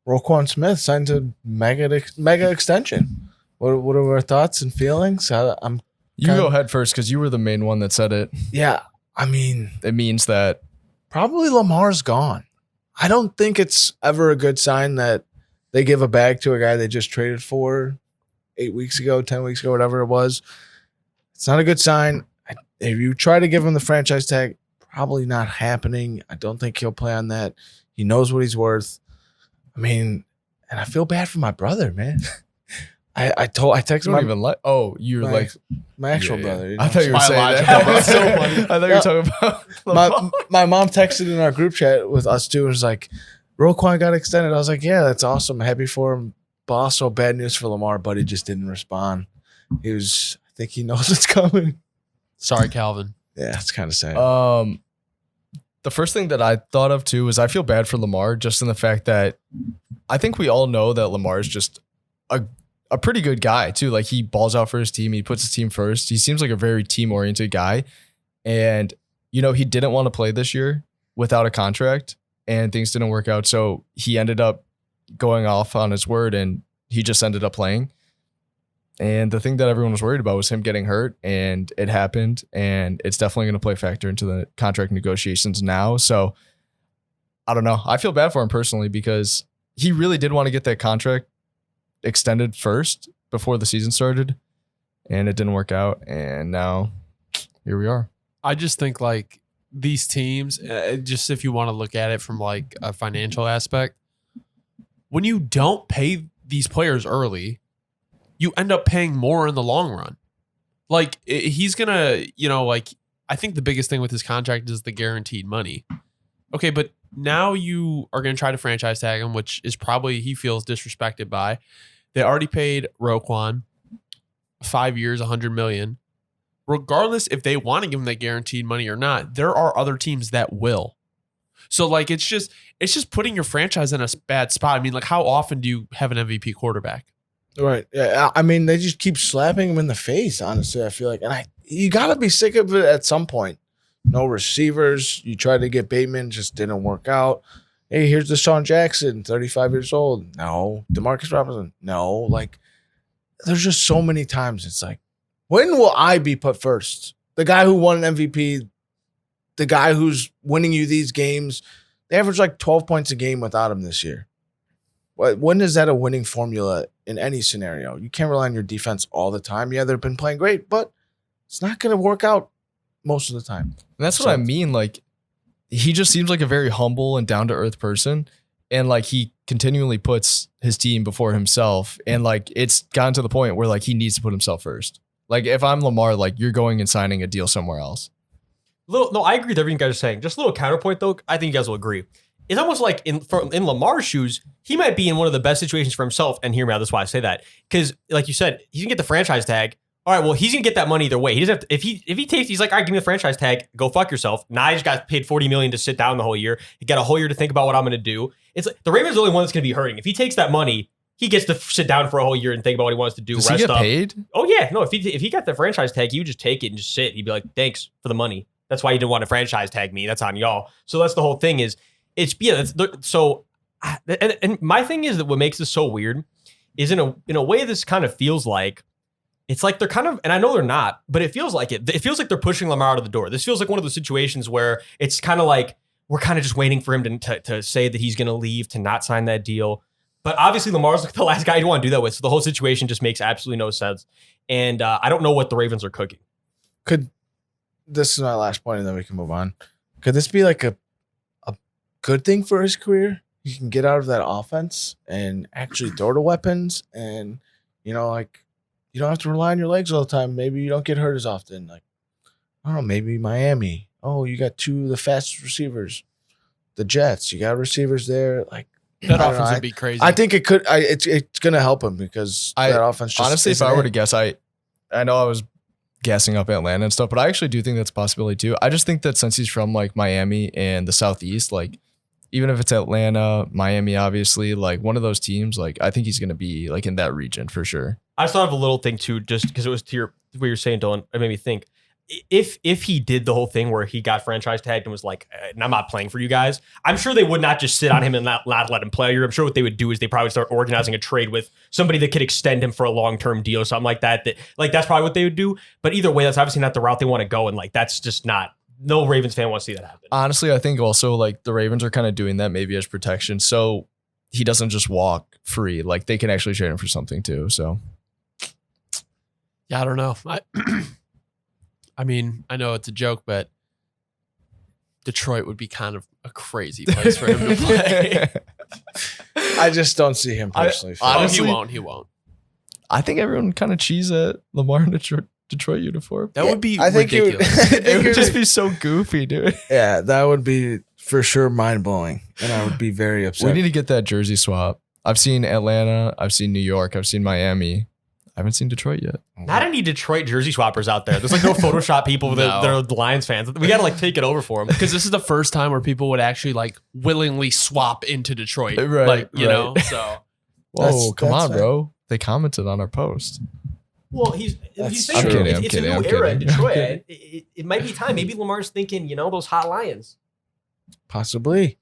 Roquan Smith signed a mega extension. What are our thoughts and feelings? You go ahead first because you were the main one that said it. Yeah, I mean, it means that probably Lamar's gone. I don't think it's ever a good sign that they give a bag to a guy they just traded for 8 weeks ago, 10 weeks ago, whatever it was. It's not a good sign. If you try to give him the franchise tag, probably not happening. I don't think he'll play on that. He knows what he's worth. I mean, and I feel bad for my brother, man. I texted my you're like my actual brother. You know? I thought you were saying that. That's so funny. I thought you were talking about my mom texted in our group chat with us too and was like, Roquan got extended. I was like, yeah, that's awesome. Happy for him. But also bad news for Lamar, but he just didn't respond. I think he knows it's coming. Sorry, Calvin. Yeah, it's kind of sad. The first thing that I thought of too is I feel bad for Lamar just in the fact that I think we all know that Lamar is just a pretty good guy too. Like he balls out for his team. He puts his team first. He seems like a very team oriented guy. And, he didn't want to play this year without a contract and things didn't work out. So he ended up going off on his word and he just ended up playing. And the thing that everyone was worried about was him getting hurt, and it happened, and it's definitely going to play a factor into the contract negotiations now. So I don't know. I feel bad for him personally because he really did want to get that contract extended first before the season started, and it didn't work out. And now here we are. I just think like these teams, just if you want to look at it from like a financial aspect, when you don't pay these players early, you end up paying more in the long run. Like he's going to, I think the biggest thing with his contract is the guaranteed money. Okay, but now you are going to try to franchise tag him, which is probably he feels disrespected by. They already paid Roquan 5 years, $100 million. Regardless if they want to give him that guaranteed money or not, there are other teams that will. So like it's just putting your franchise in a bad spot. I mean, like how often do you have an MVP quarterback? Right. Yeah. I mean, they just keep slapping him in the face, honestly, I feel like. And you got to be sick of it at some point. No receivers. You tried to get Bateman, just didn't work out. Hey, here's Deshaun Jackson, 35 years old. No. DeMarcus Robinson. No. Like, there's just so many times it's like, when will I be put first? The guy who won an MVP, the guy who's winning you these games, they average like 12 points a game without him this year. When is that a winning formula in any scenario? You can't rely on your defense all the time. Yeah, they've been playing great, but it's not going to work out most of the time. And that's what I mean. Like, he just seems like a very humble and down-to-earth person. And, like, he continually puts his team before himself. And, like, it's gotten to the point where, like, he needs to put himself first. Like, if I'm Lamar, like, you're going and signing a deal somewhere else. No, I agree with everything you guys are saying. Just a little counterpoint, though. I think you guys will agree. It's almost like in Lamar's shoes, he might be in one of the best situations for himself. And hear me out. That's why I say that. Because, like you said, he's gonna get the franchise tag. All right, well, he's gonna get that money either way. He doesn't have to, if he takes, he's like, all right, give me the franchise tag. Go fuck yourself. Now I just got paid $40 million to sit down the whole year. You got a whole year to think about what I'm gonna do. It's like the Ravens are the only one that's gonna be hurting. If he takes that money, he gets to sit down for a whole year and think about what he wants to do. Does he get paid? Oh yeah, no. If he got the franchise tag, he would just take it and just sit. He'd be like, thanks for the money. That's why you didn't want to franchise tag me. That's on y'all. So that's the whole thing. And my thing is that what makes this so weird is in a way this kind of feels like it's like they're kind of, and I know they're not, but it feels like it. It feels like they're pushing Lamar out of the door. This feels like one of those situations where it's kind of like we're kind of just waiting for him to say that he's going to leave, to not sign that deal. But obviously Lamar's like the last guy you want to do that with. So the whole situation just makes absolutely no sense. And I don't know what the Ravens are cooking. This is my last point, and then we can move on. Could this be like a good thing for his career? You can get out of that offense and actually throw the weapons, and like you don't have to rely on your legs all the time. Maybe you don't get hurt as often. Like, I don't know, maybe Miami. Oh, you got two of the fastest receivers. The Jets, you got receivers there. Like, that offense would be crazy. I think it could. It's going to help him because that offense just honestly, if I were to guess, I know I was gassing up Atlanta and stuff, but I actually do think that's a possibility too. I just think that since he's from like Miami and the Southeast, like even if it's Atlanta, Miami, obviously, like one of those teams, like I think he's going to be like in that region for sure. I just thought of a little thing too, just because it was to what you're saying, Dylan. It made me think. if he did the whole thing where he got franchise tagged and was like, and I'm not playing for you guys, I'm sure they would not just sit on him and not let him play. I'm sure what they would do is they probably start organizing a trade with somebody that could extend him for a long-term deal, something like that. Like that's probably what they would do. But either way, that's obviously not the route they want to go, and like that's just not. No Ravens fan wants to see that happen. Honestly, I think also like the Ravens are kind of doing that maybe as protection, so he doesn't just walk free. Like they can actually trade him for something too. So Yeah, I don't know. I mean, I know it's a joke, but Detroit would be kind of a crazy place for him to play. I just don't see him personally. honestly- He won't. I think everyone kind of cheese at Lamar in Detroit uniform. That would be I think you- ridiculous. It would just be so goofy, dude. Yeah, that would be for sure mind blowing, and I would be very upset. We need to get that jersey swap. I've seen Atlanta. I've seen New York. I've seen Miami. I haven't seen Detroit yet. Not any Detroit jersey swappers out there. There's like no Photoshop people that No. are the Lions fans. We got to like take it over for them. Because this is the first time where people would actually like willingly swap into Detroit. Right, Like, you right. know, so. Whoa, come that's on, bro. They commented on our post. Well, he's That's thinking true. it's a new I'm era in kidding. Detroit. It might be time. Maybe Lamar's thinking, those hot Lions. Possibly.